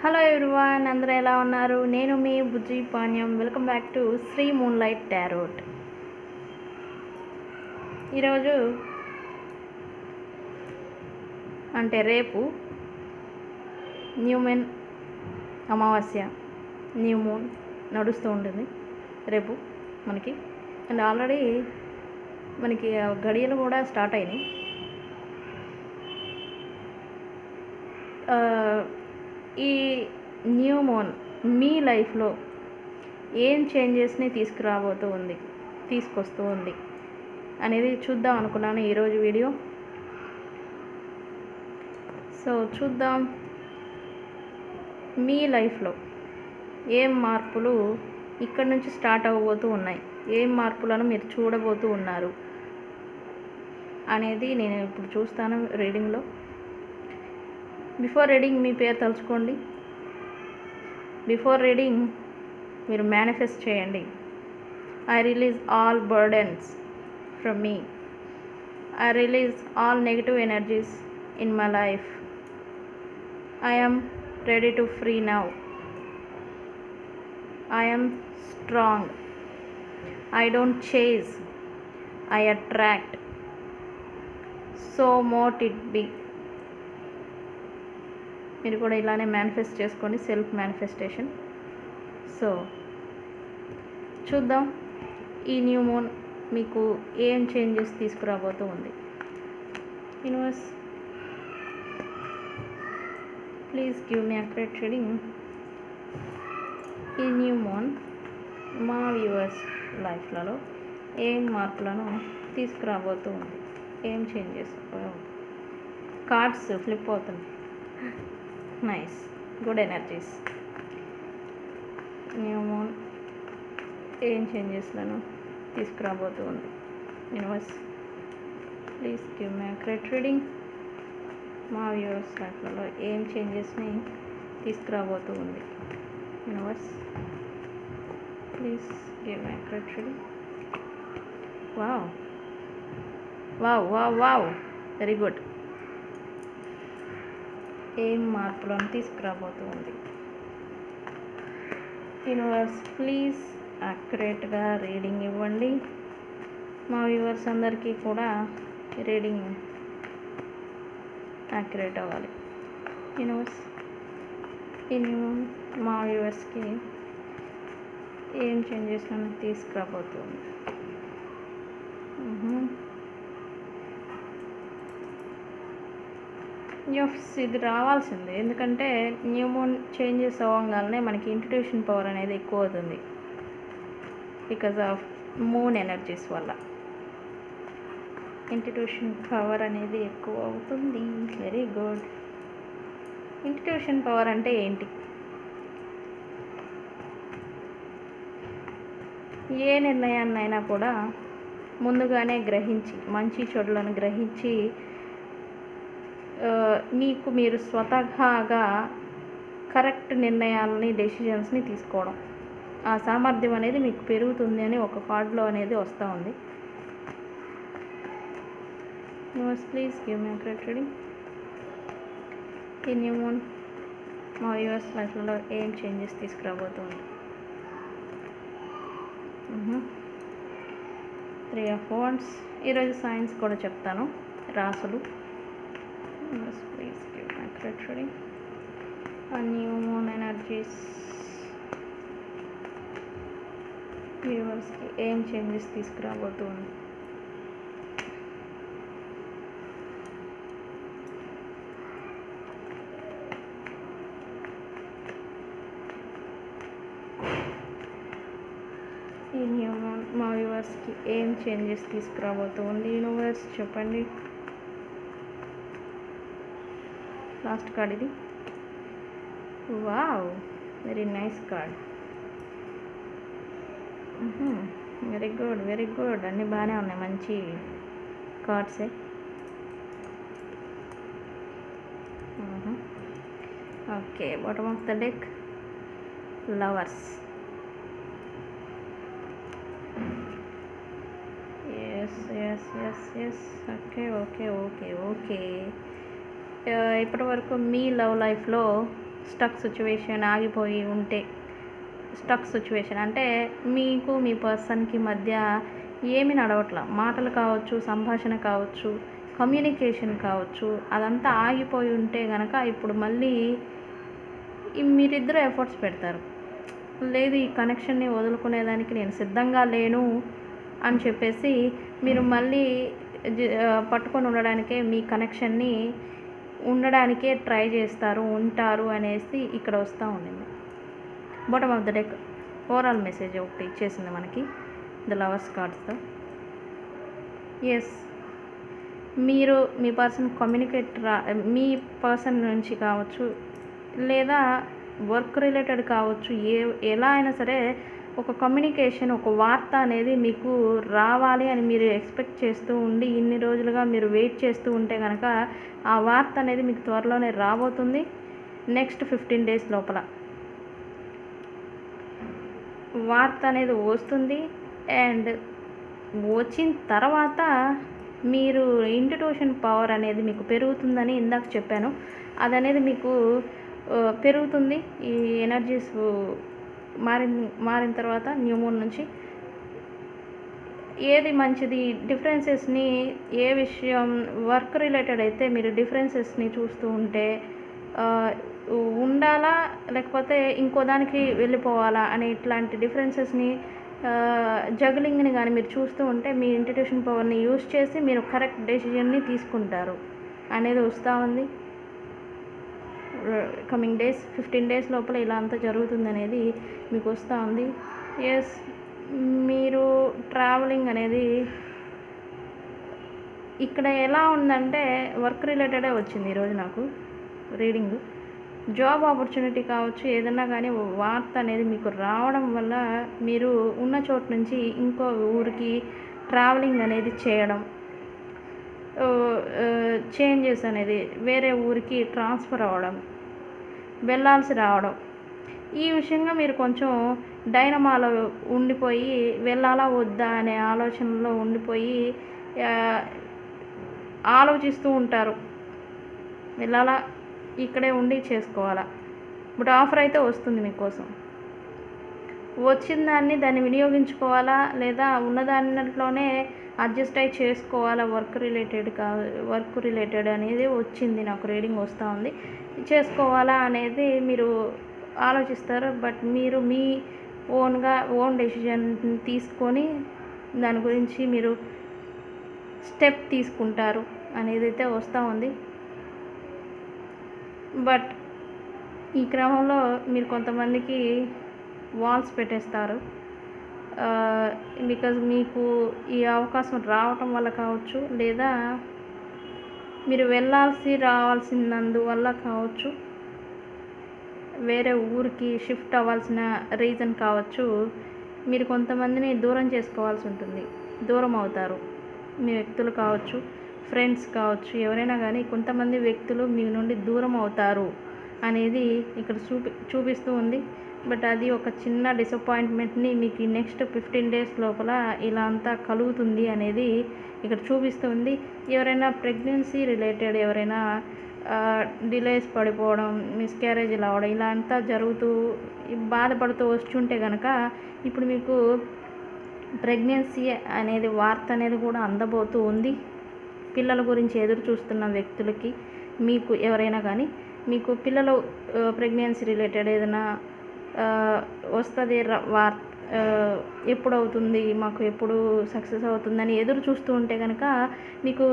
Hello everyone, అందరూ ఎలా ఉన్నారు? నేను మీ Bujji Panyam. Welcome back to Sri moonlight tarot. ఈరోజు అంటే రేపు న్యూ మూన్ అమావాస్య, న్యూ మూన్ నడుస్తూ ఉంటుంది రేపు మనకి. అండ్ ఆల్రెడీ మనకి గడియలు కూడా స్టార్ట్ అయినాయి. ఈ న్యూ మూన్ మీ లైఫ్లో ఏం చేంజెస్ని తీసుకొస్తూ ఉంది అనేది చూద్దాం అనుకున్నాను ఈరోజు వీడియో. సో చూద్దాం మీ లైఫ్లో ఏం మార్పులు ఇక్కడ నుంచి స్టార్ట్ అవ్వబోతూ ఉన్నాయి, ఏం మార్పులను మీరు చూడబోతూ ఉన్నారు అనేది నేను ఇప్పుడు చూస్తాను రీడింగ్లో. బిఫోర్ రీడింగ్ మీ పేరు తలుచుకోండి. బిఫోర్ రీడింగ్ మీరు మేనిఫెస్ట్ చేయండి. I release all burdens from me. I release all negative energies in my life. I am ready to free now. I am strong. I don't chase, I attract. So mote it be. మీరు కూడా ఇలానే manifest చేసుకోండి, self manifestation. So చూద్దాం ఈ new moon మీకు ఏం changes తీసుకురాబోతూ ఉంది. Universe, please give me accurate reading. ఈ న్యూ మూన్ మా వ్యూవర్స్ లైఫ్లలో ఏం మార్పులను తీసుకురాబోతూ ఉంది, ఏం చేంజెస్. కార్డ్స్ ఫ్లిప్ అవుతుంది. Nice, good energies. New moon ఏం చేంజెస్లను తీసుకురాబోతూ ఉంది. Universe, please give me accurate reading. మా వ్యూవర్స్ లైఫ్లలో ఏం చేంజెస్ని తీసుకురాబోతూ ఉంది. Universe, please give me accurate reading. Wow wow wow wow, very good. ఏం మార్పులను తీసుకురాబోతూ ఉంది. యూనివర్స్, ప్లీజ్ అక్యురేట్గా రీడింగ్ ఇవ్వండి. మా వ్యూవర్స్ అందరికీ కూడా రీడింగ్ యాక్యురేట్ అవ్వాలి. యూనివర్స్, మా వ్యూవర్స్కి ఏం చేంజెస్ తీసుకురాబోతుంది. ఇది రావాల్సిందే, ఎందుకంటే న్యూ మూన్ చేంజెస్ అవ్వగానే మనకి ఇంట్యూషన్ పవర్ అనేది ఎక్కువ అవుతుంది. బికాజ్ ఆఫ్ మూన్ ఎనర్జీస్ వల్ల ఇంట్యూషన్ పవర్ అనేది ఎక్కువ అవుతుంది. Very good. ఇంట్యూషన్ పవర్ అంటే ఏంటి? ఏ నిర్ణయాన్నైనా కూడా ముందుగానే గ్రహించి, మంచి చెడులను గ్రహించి, మీకు మీరు స్వతహాగా కరెక్ట్ నిర్ణయాలని, డెసిషన్స్ని తీసుకోవడం, ఆ సామర్థ్యం అనేది మీకు పెరుగుతుంది అని ఒక కార్డులో అనేది వస్తూ ఉంది. Universe, please give me accurate reading. ఈ న్యూ మూన్ మా వ్యూవర్స్ లైఫ్లో ఏం చేంజెస్ తీసుకురాబోతుంది. 3 of Wands. ఈరోజు సైన్స్ కూడా చెప్తాను, రాసులు. Please give me accurate reading. A new moon energies. వ్యూవర్స్కి ఏం చేంజెస్ తీసుకురాబోతుంది. ఈ న్యూ మూన్ మా వ్యూవర్స్కి ఏం చేంజెస్ తీసుకురాబోతుంది. యూనివర్స్ చెప్పండి. లాస్ట్ కార్డ్ ఇది. Wow, very nice card. Very good, very good. అన్నీ బాగానే ఉన్నాయి, మంచి కార్డ్సే. Okay, bottom of the deck lovers. Yes. Okay. ఇప్పటి వరకు మీ లవ్ లైఫ్లో స్టక్ సిచ్యువేషన్ ఆగిపోయి ఉంటే, స్టక్ సిచ్యువేషన్ అంటే మీకు మీ పర్సన్కి మధ్య ఏమి నడవట్ల, మాటలు కావచ్చు, సంభాషణ కావచ్చు, కమ్యూనికేషన్ కావచ్చు, అదంతా ఆగిపోయి ఉంటే కనుక ఇప్పుడు మళ్ళీ మీరిద్దరు ఎఫర్ట్స్ పెడతారు. లేదు, ఈ కనెక్షన్ని వదులుకునేదానికి నేను సిద్ధంగా లేను అని చెప్పేసి మీరు మళ్ళీ పట్టుకొని ఉండడానికే, మీ కనెక్షన్ని ఉండడానికే ట్రై చేస్తారు, ఉంటారు అనేసి ఇక్కడ వస్తూ ఉండింది. Bottom of the deck overall message ఒకటి ఇచ్చేసింది మనకి ద లవర్స్ కార్డ్స్తో. ఎస్, మీరు మీ పర్సన్ మీ పర్సన్ నుంచి కావచ్చు, లేదా వర్క్ రిలేటెడ్ కావచ్చు, ఎలా అయినా సరే ఒక కమ్యూనికేషన్, ఒక వార్త అనేది మీకు రావాలి అని మీరు ఎక్స్పెక్ట్ చేస్తూ ఉండి ఇన్ని రోజులుగా మీరు వెయిట్ చేస్తూ ఉంటే కనుక ఆ వార్త అనేది మీకు త్వరలోనే రాబోతుంది. నెక్స్ట్ 15 డేస్ లోపల వార్త అనేది వస్తుంది. అండ్ వచ్చిన తర్వాత మీరు ఇంట్యూషన్ పవర్ అనేది మీకు పెరుగుతుందని ఇందాక చెప్పాను. అది అనేది మీకు పెరుగుతుంది. ఈ ఎనర్జీస్ మారిన తర్వాత న్యూ మూన్ నుంచి ఏది మంచిది, డిఫరెన్సెస్ని, ఏ విషయం వర్క్ రిలేటెడ్ అయితే మీరు డిఫరెన్సెస్ని చూస్తూ ఉంటే ఉండాలా లేకపోతే ఇంకో దానికి వెళ్ళిపోవాలా అనే ఇట్లాంటి డిఫరెన్సెస్ని, జగ్లింగ్ని కానీ మీరు చూస్తూ ఉంటే మీ ఇంట్యూషన్ పవర్ని యూజ్ చేసి మీరు కరెక్ట్ డెసిజన్ని తీసుకుంటారు అనేది వస్తూ ఉంది. కమింగ్ డేస్ 15 డేస్ లోపల ఇలా అంతా జరుగుతుంది అనేది మీకు వస్తూ ఉంది. ఎస్, మీరు ట్రావెలింగ్ అనేది ఇక్కడ ఎలా ఉందంటే వర్క్ రిలేటెడే వచ్చింది ఈరోజు నాకు రీడింగ్. జాబ్ ఆపర్చునిటీ కావచ్చు, ఏదన్నా కానీ వార్త అనేది మీకు రావడం వల్ల మీరు ఉన్న చోటు నుంచి ఇంకో ఊరికి ట్రావెలింగ్ అనేది చేయడం, చేంజెస్ అనేది వేరే ఊరికి ట్రాన్స్ఫర్ అవ్వడం, వెళ్ళాల్సి రావడం, ఈ విషయంగా మీరు కొంచెం డైనమాలో ఉండిపోయి వెళ్ళాలా వద్దా అనే ఆలోచనలో ఉండిపోయి ఆలోచిస్తూ ఉంటారు. వెళ్ళాలా, ఇక్కడే ఉండి చేసుకోవాలా. బట్ ఆఫర్ అయితే వస్తుంది మీకోసం. వచ్చిన దాన్ని వినియోగించుకోవాలా లేదా ఉన్నదాంట్లోనే అడ్జస్ట్ అయి చేసుకోవాలా. వర్క్ రిలేటెడ్ అనేది వచ్చింది నాకు రీడింగ్ వస్తూ ఉంది. చేసుకోవాలా అనేది మీరు ఆలోచిస్తారు. బట్ మీరు మీ ఓన్ డెసిషన్ తీసుకొని దాని గురించి మీరు స్టెప్ తీసుకుంటారు అనేది అయితే వస్తూ ఉంది. బట్ ఈ క్రమంలో మీరు కొంతమందికి వాల్స్ పెట్టేస్తారు. బికాజ్ మీకు ఈ అవకాశం రావటం వల్ల కావచ్చు, లేదా మీరు రావాల్సినందువల్ల కావచ్చు, వేరే ఊరికి షిఫ్ట్ అవ్వాల్సిన రీజన్ కావచ్చు, మీరు కొంతమందిని దూరం చేసుకోవాల్సి ఉంటుంది. దూరం అవుతారు. మీ వ్యక్తులు కావచ్చు, ఫ్రెండ్స్ కావచ్చు, ఎవరైనా కానీ కొంతమంది వ్యక్తులు మీ నుండి దూరం అవుతారు అనేది ఇక్కడ చూపిస్తూ ఉంది. బట్ అది ఒక చిన్న డిసప్పాయింట్మెంట్ని మీకు నెక్స్ట్ 15 డేస్ లోపల ఇలా అంతా కలుగుతుంది అనేది ఇక్కడ చూపిస్తుంది. ఎవరైనా ప్రెగ్నెన్సీ రిలేటెడ్ ఎవరైనా డిలేస్ పడిపోవడం, మిస్క్యారేజ్లు అవ్వడం ఇలా అంతా జరుగుతూ బాధపడుతూ వస్తుంటే కనుక ఇప్పుడు మీకు ప్రెగ్నెన్సీ అనేది వార్త అనేది కూడా అందబోతూ ఉంది. పిల్లల గురించి ఎదురు చూస్తున్న వ్యక్తులకి, మీకు ఎవరైనా కానీ మీకు పిల్లలు ప్రెగ్నెన్సీ రిలేటెడ్ ఏదైనా వస్తుంది ఎప్పుడు అవుతుంది, మాకు ఎప్పుడు సక్సెస్ అవుతుందని ఎదురు చూస్తూ ఉంటే కనుక మీకు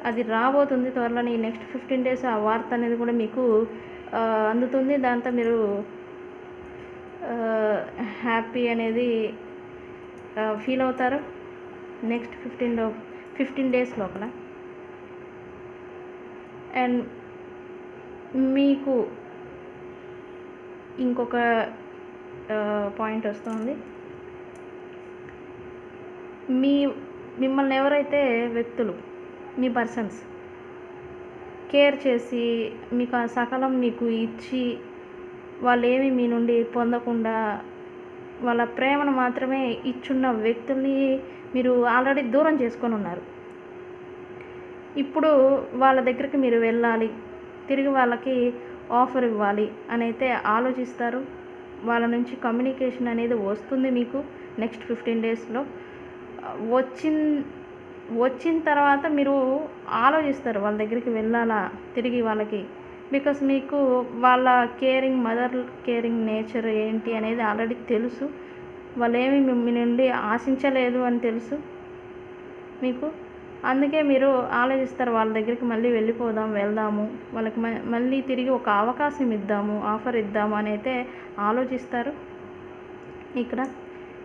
అది రాబోతుంది త్వరలోనే. ఈ నెక్స్ట్ 15 డేస్ ఆ వార్త అనేది కూడా మీకు అందుతుంది. దాంతో మీరు హ్యాపీ అనేది ఫీల్ అవుతారు నెక్స్ట్ 15 డేస్ లోపల. అండ్ మీకు ఇంకొక పాయింట్ వస్తుంది. మిమ్మల్ని ఎవరైతే వ్యక్తులు, మీ పర్సన్స్ కేర్ చేసి మీకు ఆ సకలం మీకు ఇచ్చి వాళ్ళేమి మీ నుండి పొందకుండా వాళ్ళ ప్రేమను మాత్రమే ఇచ్చున్న వ్యక్తుల్ని మీరు ఆల్రెడీ దూరం చేసుకొని ఉన్నారు. ఇప్పుడు వాళ్ళ దగ్గరికి మీరు వెళ్ళాలి, తిరిగి వాళ్ళకి ఆఫర్ ఇవ్వాలి అని అయితే ఆలోచిస్తారు. వాళ్ళ నుంచి కమ్యూనికేషన్ అనేది వస్తుంది మీకు నెక్స్ట్ 15 డేస్లో. వచ్చిన తర్వాత మీరు ఆలోచిస్తారు వాళ్ళ దగ్గరికి వెళ్ళాలా తిరిగి వాళ్ళకి. బికాస్ మీకు వాళ్ళ మదర్ కేరింగ్ నేచర్ ఏంటి అనేది ఆల్రెడీ తెలుసు. వాళ్ళు ఏమి మీ నుండి ఆశించలేదు అని తెలుసు మీకు. అందుకే మీరు ఆలోచిస్తారు వాళ్ళ దగ్గరికి మళ్ళీ వెళ్దాము వాళ్ళకి మళ్ళీ తిరిగి ఒక అవకాశం ఇద్దాము, ఆఫర్ ఇద్దాము అని అయితే ఆలోచిస్తారు. ఇక్కడ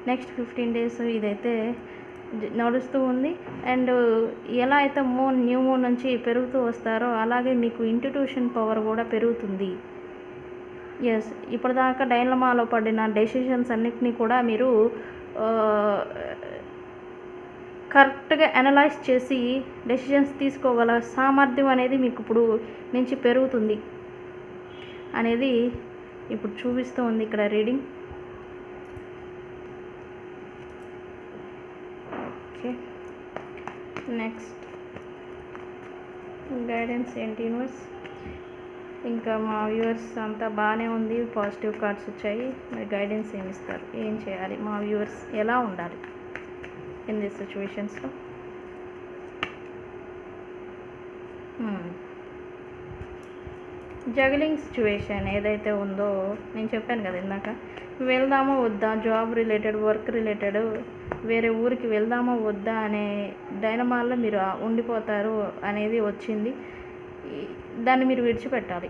నెక్స్ట్ 15 డేస్ ఇదైతే నడుస్తూ ఉంది. అండ్ ఎలా అయితే న్యూ మూన్ నుంచి పెరుగుతూ వస్తారో అలాగే మీకు ఇంట్యూషన్ పవర్ కూడా పెరుగుతుంది. ఎస్, ఇప్పటిదాకా డైలమాలో పడిన డెసిషన్స్ అన్నిటినీ కూడా మీరు కరెక్ట్గా అనలైజ్ చేసి డెసిషన్స్ తీసుకోగల సామర్థ్యం అనేది మీకు ఇప్పుడు నుంచి పెరుగుతుంది అనేది ఇప్పుడు చూపిస్తూ ఉంది ఇక్కడ రీడింగ్. ఓకే, నెక్స్ట్ గైడెన్స్ ఏంటి యూనివర్స్? ఇంకా మా వ్యూవర్స్ అంతా బాగానే ఉంది, పాజిటివ్ కార్డ్స్ వచ్చాయి. మరి గైడెన్స్ ఏమి ఇస్తారు, ఏం చేయాలి, మా వ్యూవర్స్ ఎలా ఉండాలి ఇన్ దిస్ సిచ్యువేషన్స్లో? జగలింగ్ సిచ్యువేషన్ ఏదైతే ఉందో నేను చెప్పాను కదా ఇందాక, వెళ్దామా వద్దా, జాబ్ రిలేటెడ్, వర్క్ రిలేటెడ్, వేరే ఊరికి వెళ్దామా వద్దా అనే డైలమాలో మీరు ఉండిపోతారు అనేది వచ్చింది. దాన్ని మీరు విడిచిపెట్టాలి.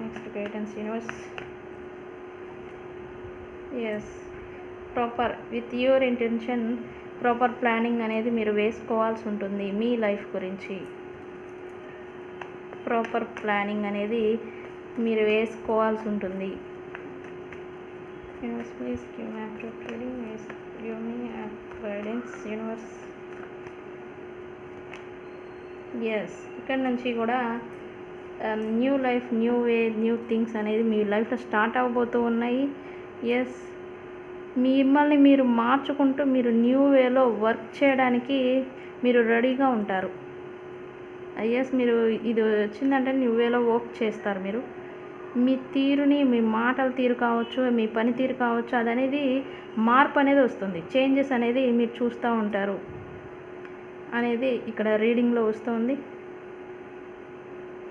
Next guidance universe. Yes, proper with your intention proper planning అనేది మీరు వేసుకోవాల్సి ఉంటుంది మీ లైఫ్ గురించి. ప్రాపర్ ప్లానింగ్ అనేది మీరు వేసుకోవాల్సి ఉంటుంది. Universe please give me accurate reading, give me guidance universe. Yes, ఇక్కడ నుంచి కూడా new life, new way, new things అనేది మీ లైఫ్లో స్టార్ట్ అవ్వబోతూ ఉన్నాయి. ఎస్, మిమ్మల్ని మీరు మార్చుకుంటూ మీరు న్యూ వేలో వర్క్ చేయడానికి మీరు రెడీగా ఉంటారు. ఎస్, మీరు ఇది వచ్చిందంటే న్యూ వేలో వర్క్ చేస్తారు. మీరు మీ తీరుని, మీ మాటల తీరు కావచ్చు, మీ పనితీరు కావచ్చు, అదనేది మార్పు అనేది వస్తుంది, చేంజెస్ అనేది మీరు చూస్తూ ఉంటారు అనేది ఇక్కడ రీడింగ్లో వస్తుంది.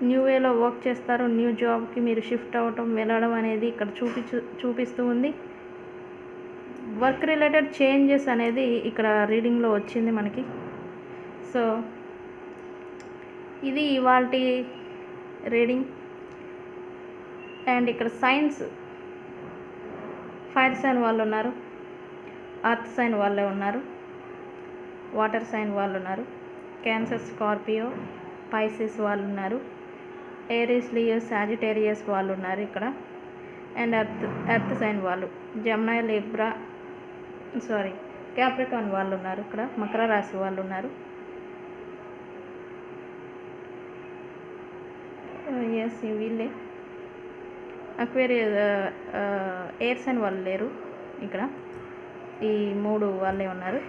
న్యూ వేలో వర్క్ చేస్తారు, న్యూ జాబ్కి మీరు షిఫ్ట్ అవ్వటం, వెళ్ళడం అనేది ఇక్కడ చూపిస్తూ ఉంది. వర్క్ రిలేటెడ్ చేంజెస్ అనేది ఇక్కడ రీడింగ్లో వచ్చింది మనకి. సో ఇది ఇవాల్టి రీడింగ్. అండ్ ఇక్కడ సైన్స్, ఫైర్ సైన్ వాళ్ళు ఉన్నారు, అర్త్ సైన్ వాళ్ళే ఉన్నారు, వాటర్ సైన్ వాళ్ళు ఉన్నారు, క్యాన్సర్, స్కార్పియో, పైసిస్ వాళ్ళు ఉన్నారు, ఏరీస్, లియో, సాజిటేరియస్ వాళ్ళు ఉన్నారు ఇక్కడ. అండ్ ఎర్త్ సైన్ వాళ్ళు జెమినీ, లిబ్రా, క్యాప్రికాన్ వాళ్ళు ఉన్నారు ఇక్కడ, మకర రాశి వాళ్ళు ఉన్నారు. ఎస్, వీళ్ళే. అక్వేరియస్, ఎయిర్ సైన్ వాళ్ళు లేరు ఇక్కడ, ఈ 3 వాళ్ళే ఉన్నారు.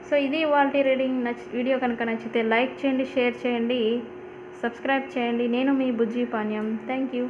సో ఇది వాళ్ళ రీడింగ్. వీడియో కనుక నచ్చితే లైక్ చేయండి, షేర్ చేయండి, సబ్స్క్రైబ్ చేయండి. నేను మీ బుజ్జి పాణ్యం. Thank you.